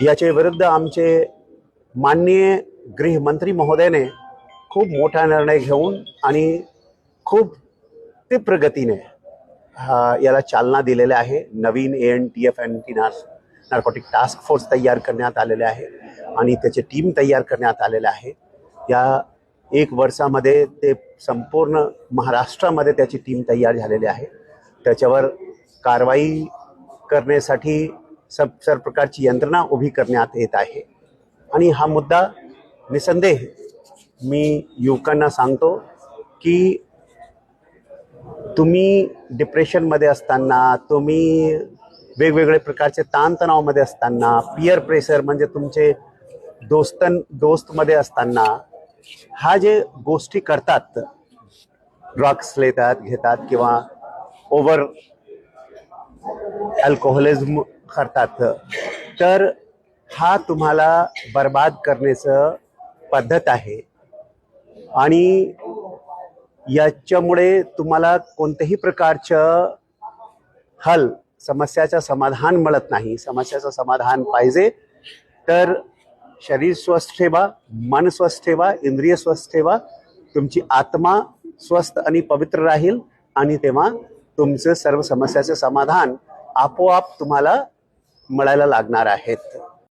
याच्या विरुद्ध आमचे माननीय गृहमंत्री महोदयाने खूप मोठा निर्णय घेऊन आणि खूप तीव्र गतीने याला चालना दिलेली आहे। नवीन ANTF anti narcotic task force तयार करण्यात आलेले आहे आणि त्याची टीम तयार करण्यात आलेले आहे। या एक वर्षामध्ये ते संपूर्ण महाराष्ट्रामध्ये त्याची टीम तयार झालेली आहे। त्याच्यावर कारवाई करण्यासाठी सर्व प्रकारची यंत्रणा उभी करण्यात येत आहे आणि हा मुद्दा निसंदेह मी युवकांना सांगतो की तुम्ही डिप्रेशनमध्ये असताना, तुम्ही वेगवेगळे प्रकारचे ताणतणावामध्ये असताना, पियर प्रेशर म्हणजे तुमचे दोस्तमध्ये असताना हा जे गोष्टी करतात, ड्रग्स घेतात किंवा ओव्हर अल्कोहोलिझम करतात, तर हा तुम्हाला बर्बाद करण्याचं पद्धत आहे आणि याच्यामुळे तुम्हाला कोणत्याही प्रकारचं समस्याचं समाधान मिळत नाही। समस्याचं समाधान पाहिजे तर शरीर स्वस्थ ठेवा, मन स्वस्थ ठेवा, इंद्रिय स्वस्थ ठेवा, तुमची आत्मा स्वस्थ आणि पवित्र राहील आणि तेव्हा तुमचं सर्व समस्याचे समाधान आपोआप तुम्हाला मिळायला लागणार आहेत।